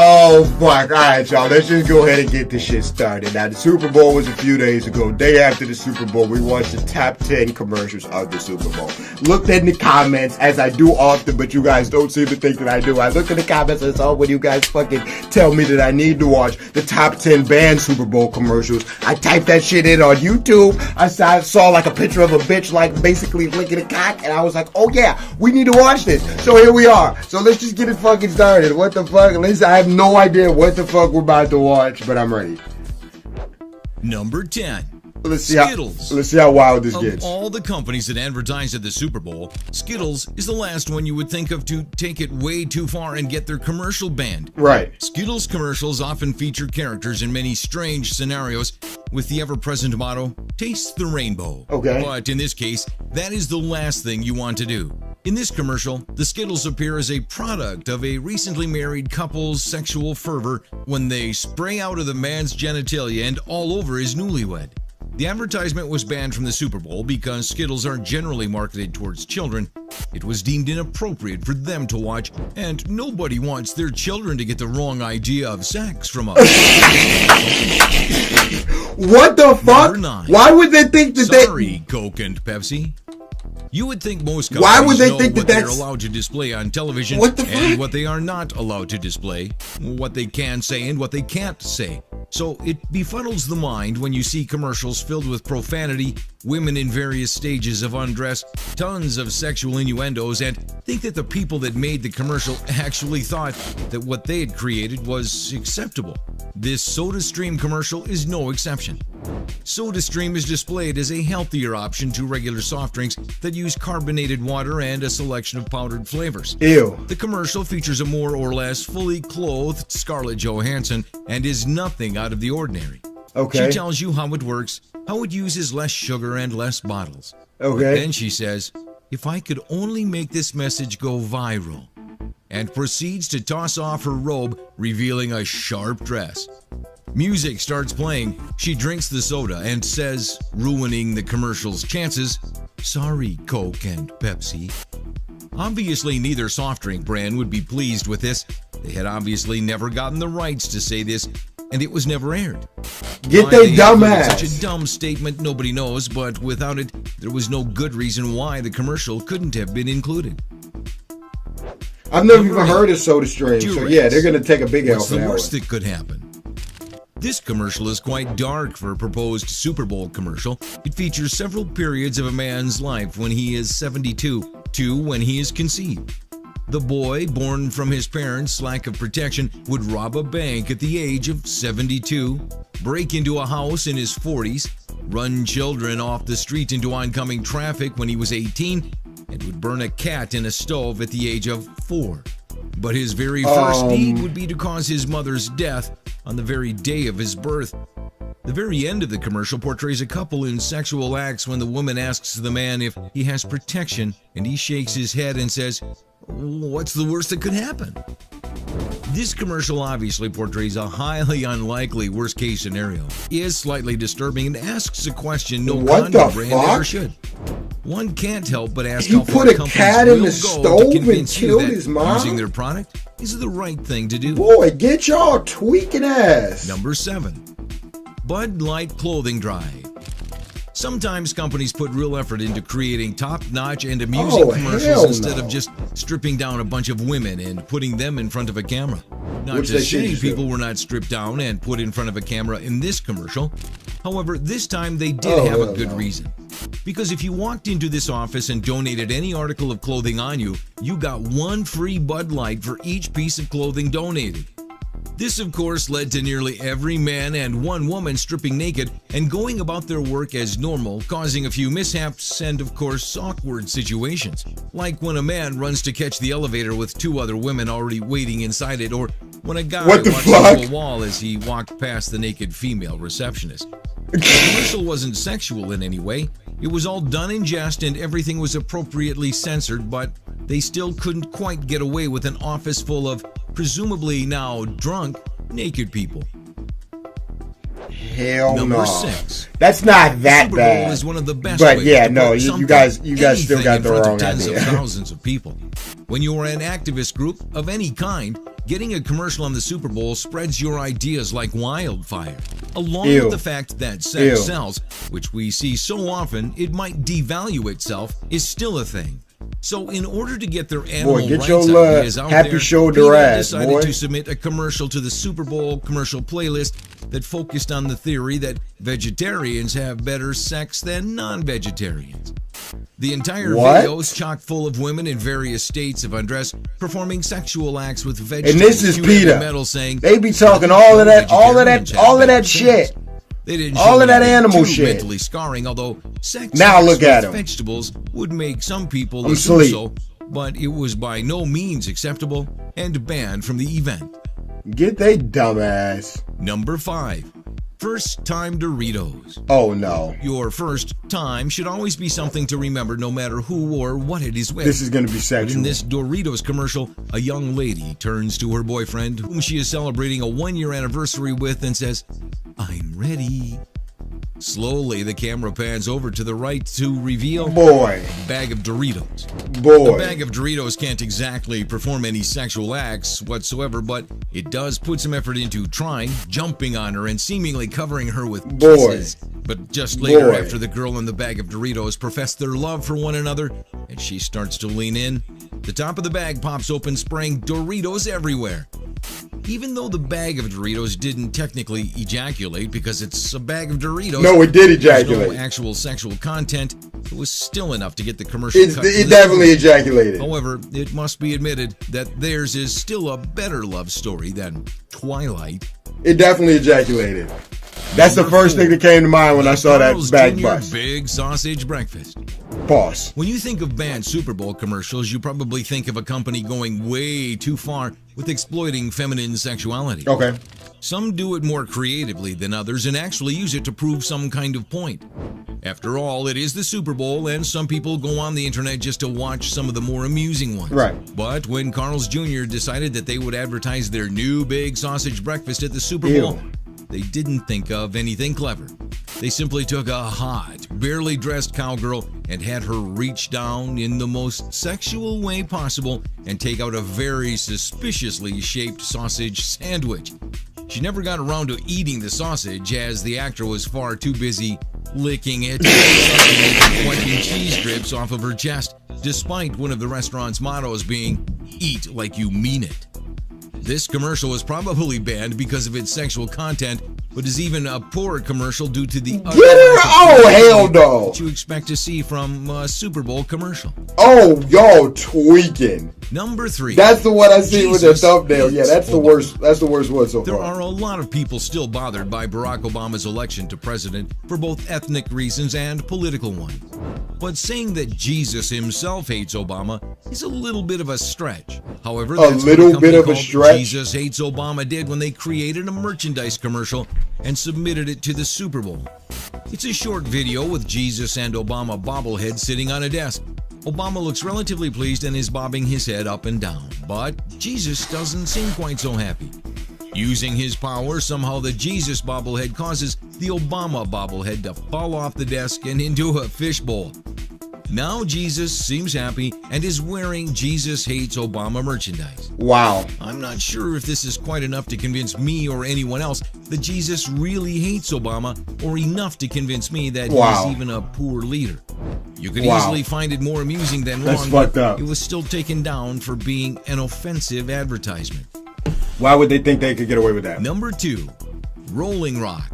Oh, fuck. Alright, y'all. Let's just go ahead and get this shit started. Now, the Super Bowl was a few days ago. Day after the Super Bowl, we watched the top 10 commercials of the Super Bowl. Looked in the comments, as I do often, but you guys don't seem to think that I do. I looked in the comments and saw when you guys fucking tell me that I need to watch the top 10 banned Super Bowl commercials. I typed that shit in on YouTube. I saw like a picture of a bitch, like, basically licking a cock, and I was like, oh yeah, we need to watch this. So here we are. So let's just get it fucking started. What the fuck? Listen, I have no idea what the fuck we're about to watch, but I'm ready. Number 10. Let's see Skittles. Let's see how wild this gets. Of all the companies that advertise at the Super Bowl, Skittles is the last one you would think of to take it way too far and get their commercial banned. Right. Skittles commercials often feature characters in many strange scenarios with the ever-present motto, taste the rainbow. Okay. But in this case, that is the last thing you want to do. In this commercial, the Skittles appear as a product of a recently married couple's sexual fervor when they spray out of the man's genitalia and all over his newlywed. The advertisement was banned from the Super Bowl because Skittles aren't generally marketed towards children. It was deemed inappropriate for them to watch, and nobody wants their children to get the wrong idea of sex from us. What the fuck? Number 9. Why would they think that Sorry, Coke and Pepsi. You would think most companies Why would they know think that what they're that's allowed to display on television What the and fuck? what they are not allowed to display, what they can say and what they can't say. So it befuddles the mind when you see commercials filled with profanity, women in various stages of undress, tons of sexual innuendos, and think that the people that made the commercial actually thought that what they had created was acceptable. This SodaStream commercial is no exception. SodaStream is displayed as a healthier option to regular soft drinks that use carbonated water and a selection of powdered flavors. Ew. The commercial features a more or less fully clothed Scarlett Johansson and is nothing out of the ordinary. Okay. She tells you how it works, how it uses less sugar and less bottles. Okay. Then she says, if I could only make this message go viral, and proceeds to toss off her robe, revealing a sharp dress. Music starts playing. She drinks the soda and says, ruining the commercial's chances, sorry, Coke and Pepsi. Obviously, neither soft drink brand would be pleased with this. They had obviously never gotten the rights to say this, and it was never aired. Get Why they they dumb included ass. Such a dumb statement, nobody knows, but without it, there was no good reason why the commercial couldn't have been included. I've never even heard of SodaStream, so Durex. yeah, they're gonna take a big L What's for the that one. worst that could happen? This commercial is quite dark for a proposed Super Bowl commercial. It features several periods of a man's life when he is 72 to when he is conceived. The boy, born from his parents' lack of protection, would rob a bank at the age of 72, break into a house in his 40s, run children off the street into oncoming traffic when he was 18, and would burn a cat in a stove at the age of 4. But his very first deed would be to cause his mother's death on the very day of his birth. The very end of the commercial portrays a couple in sexual acts when the woman asks the man if he has protection, and he shakes his head and says, "What's the worst that could happen?" This commercial obviously portrays a highly unlikely worst-case scenario, is slightly disturbing, and asks a question no What condom the brand fuck? ever should. One can't help but ask He how far put a companies cat in will the go stove to and convince you killed that his mom? using their product is the right thing to do. Boy, get y'all tweaking ass. Number 7. Bud Light Clothing Drive. Sometimes companies put real effort into creating top-notch and amusing Oh, commercials hell instead no. of just stripping down a bunch of women and putting them in front of a camera. Not Which to they should say just people do. were not stripped down and put in front of a camera in this commercial. However, this time they did Oh, have a hell good no. reason. Because if you walked into this office and donated any article of clothing on you, you got one free Bud Light for each piece of clothing donated. This, of course, led to nearly every man and one woman stripping naked and going about their work as normal, causing a few mishaps and, of course, awkward situations. Like when a man runs to catch the elevator with 2 other women already waiting inside it, or when a guy What the walks fuck? into a wall as he walked past the naked female receptionist. The commercial wasn't sexual in any way. It was all done in jest and everything was appropriately censored, but they still couldn't quite get away with an office full of, presumably now drunk, naked people. Hell no. Number 6. That's not that Super bad. Bowl is one of the best But ways yeah, to no, put you something, guys still anything got in the front wrong of tens idea. of thousands of people. When you are an activist group of any kind, Getting a commercial on the Super Bowl spreads your ideas like wildfire, along Ew. with the fact that sex Ew. sells, which we see so often it might devalue itself, is still a thing. So in order to get their animal Boy, get rights your ideas out happy there, shoulder people ass, decided boy. to submit a commercial to the Super Bowl commercial playlist that focused on the theory that vegetarians have better sex than non-vegetarians. The entire What? video is chock full of women in various states of undress performing sexual acts with And vegetables. this is Cue heavy PETA. metal saying, They be talking all of that shit. They didn't All show of that anything animal too shit. mentally scarring, although sex Now acts look at with 'em. vegetables would make some people I'm assume asleep. so, but it was by no means acceptable and banned from the event. Get they dumbass. Number 5. First time Doritos. Oh no. Your first time should always be something to remember no matter who or what it is with. This is gonna be But in sexual. this Doritos commercial, a young lady turns to her boyfriend, whom she is celebrating a 1-year anniversary with, and says, "I'm ready." Slowly, the camera pans over to the right to reveal Boy. a bag of Doritos. The Boy. bag of Doritos can't exactly perform any sexual acts whatsoever, but it does put some effort into trying, jumping on her, and seemingly covering her with Boy. kisses. But just later, Boy. after the girl and the bag of Doritos profess their love for one another, and she starts to lean in, the top of the bag pops open, spraying Doritos everywhere. Even though the bag of Doritos didn't technically ejaculate because it's a bag of Doritos, No, it did there's ejaculate. no actual sexual content, it was still enough to get the commercial cut. It definitely ejaculated. However, it must be admitted that theirs is still a better love story than Twilight. It definitely ejaculated. That's the first thing that came to mind when I saw that Carl's bag Jr. bust. Big Sausage Breakfast. Pause. When you think of banned Super Bowl commercials, you probably think of a company going way too far with exploiting feminine sexuality. Okay. Some do it more creatively than others and actually use it to prove some kind of point. After all, it is the Super Bowl, and some people go on the internet just to watch some of the more amusing ones. Right. But when Carl's Jr. decided that they would advertise their new big sausage breakfast at the Super Bowl, Ew. they didn't think of anything clever. They simply took a hot, barely dressed cowgirl and had her reach down in the most sexual way possible and take out a very suspiciously shaped sausage sandwich. She never got around to eating the sausage, as the actor was far too busy licking it and wiping cheese drips off of her chest, despite one of the restaurant's mottos being, "Eat like you mean it." This commercial was probably banned because of its sexual content, but is even a poor commercial due to the Get her! Oh, hell no. that you expect to see from a Super Bowl commercial. Oh, y'all tweaking. Number 3. That's the one I see with the Jesus thumbnail. Yeah, hates that's the Obama. worst. That's the worst one so There far. are a lot of people still bothered by Barack Obama's election to president for both ethnic reasons and political ones. But saying that Jesus himself hates Obama is a little bit of a stretch. However, that's what little company bit of a called stretch? Jesus Hates Obama did when they created a merchandise commercial and submitted it to the Super Bowl. It's a short video with Jesus and Obama bobblehead sitting on a desk. Obama looks relatively pleased and is bobbing his head up and down, but Jesus doesn't seem quite so happy. Using his power, somehow the Jesus bobblehead causes the Obama bobblehead to fall off the desk and into a fishbowl. Now Jesus seems happy and is wearing Jesus Hates Obama merchandise. Wow. I'm not sure if this is quite enough to convince me or anyone else that Jesus really hates Obama, or enough to convince me that Wow. he's even a poor leader. You could Wow. easily find it more amusing than That's wrong, fucked but up. it was still taken down for being an offensive advertisement. Why would they think they could get away with that? Number 2, Rolling Rock.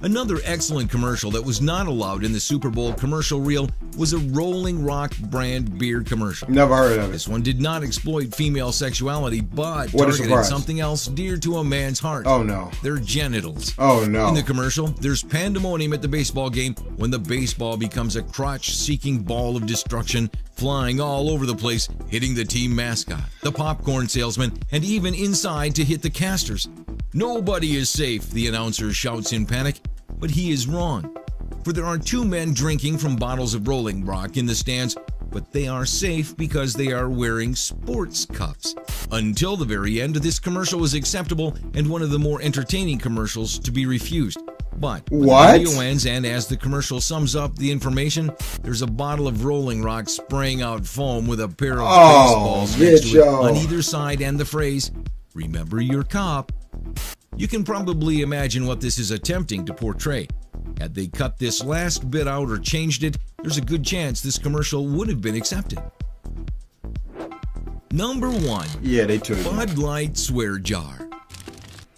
Another excellent commercial that was not allowed in the Super Bowl commercial reel was a Rolling Rock brand beer commercial. Never heard of it. This one did not exploit female sexuality, but What a targeted surprise. something else dear to a man's heart. Oh no. Their genitals. Oh no. In the commercial, there's pandemonium at the baseball game when the baseball becomes a crotch-seeking ball of destruction, flying all over the place, hitting the team mascot, the popcorn salesman, and even inside to hit the casters. Nobody is safe, the announcer shouts in panic, but he is wrong. For there are 2 men drinking from bottles of Rolling Rock in the stands, but they are safe because they are wearing sports cups. Until the very end, this commercial was acceptable and one of the more entertaining commercials to be refused. But when What? the video ends and as the commercial sums up the information, there's a bottle of Rolling Rock spraying out foam with a pair of Oh, baseballs next to it bitch, on yo. either side and the phrase, Remember your cop. You can probably imagine what this is attempting to portray. Had they cut this last bit out or changed it, there's a good chance this commercial would have been accepted. Number 1. Yeah, they took Bud Light Swear Jar.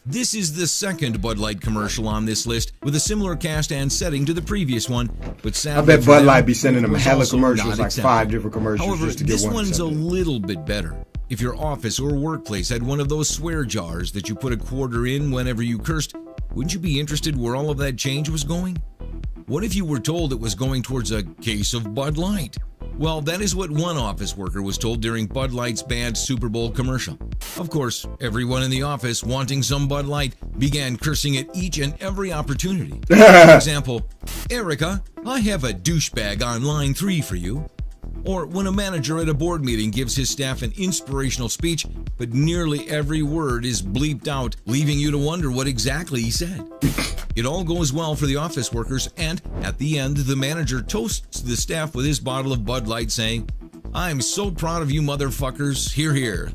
This is the second Bud Light commercial on this list with a similar cast and setting to the previous one, but sadly I bet Bud Light be sending them it was hella also commercials, not like 5 different commercials However, just to get this one one's a accepted. little bit better. If your office or workplace had one of those swear jars that you put a quarter in whenever you cursed, wouldn't you be interested where all of that change was going? What if you were told it was going towards a case of Bud Light? Well, that is what one office worker was told during Bud Light's banned Super Bowl commercial. Of course, everyone in the office wanting some Bud Light began cursing at each and every opportunity. For example, Erica, I have a douchebag on line 3 for you. Or when a manager at a board meeting gives his staff an inspirational speech, but nearly every word is bleeped out, leaving you to wonder what exactly he said. It all goes well for the office workers, and at the end, the manager toasts the staff with his bottle of Bud Light, saying, "I'm so proud of you motherfuckers, hear hear."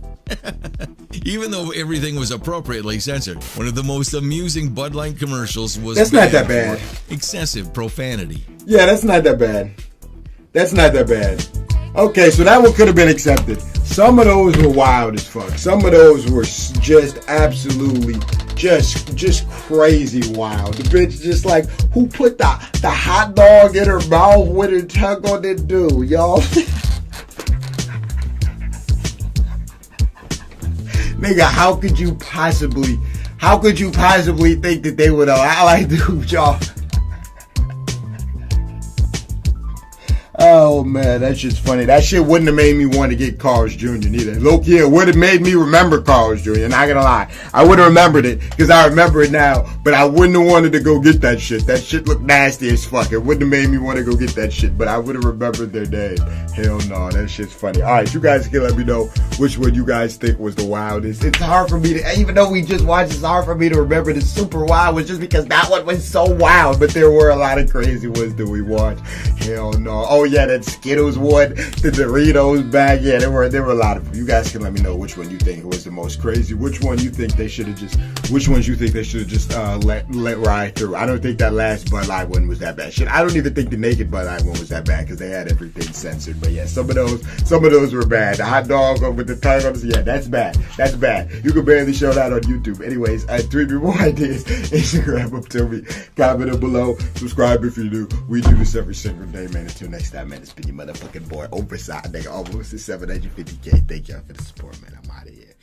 Even though everything was appropriately censored, one of the most amusing Bud Light commercials was That's not that bad. for excessive profanity. Yeah, that's not that bad. That's not that bad. Okay, so that one could have been accepted. Some of those were wild as fuck. Some of those were just absolutely just crazy wild. The bitch just like, who put the hot dog in her mouth with her tongue on it, dude, y'all? Nigga, how could you possibly think that they would allow, like, dude, y'all? Oh man, that shit's funny. That shit wouldn't have made me want to get Carl's Jr. neither. Low-key, it would have made me remember Carl's Jr. Not gonna lie, I would have remembered it because I remember it now. But I wouldn't have wanted to go get that shit. That shit looked nasty as fuck. It wouldn't have made me want to go get that shit. But I would have remembered their name. Hell no, that shit's funny. All right, you guys can let me know which one you guys think was the wildest. It's hard for me to, even though we just watched, it's hard for me to remember the super wild was just because that one was so wild. But there were a lot of crazy ones that we watched. Hell no. Oh yeah, that Skittles one, the Doritos bag. Yeah, there were a lot of them. You guys can let me know which one you think was the most crazy. Which one you think they should have just? Which ones you think they should have just let ride through? I don't think that last Bud Light one was that bad. Shit, I don't even think the naked Bud Light one was that bad because they had everything censored. But yeah, some of those were bad. The hot dog with the tongue on it, yeah, that's bad. That's bad. You can barely show that on YouTube. Anyways, tweet me more ideas. Instagram up to me. Comment below. Subscribe if you're new. We do this every single day, man. Until next time, man. It's been your motherfucking boy, oversized nigga, almost to 750K. Thank y'all for the support, man. I'm out of here.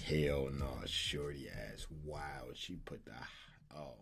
Hell no, shorty ass. Wow, she put the, oh.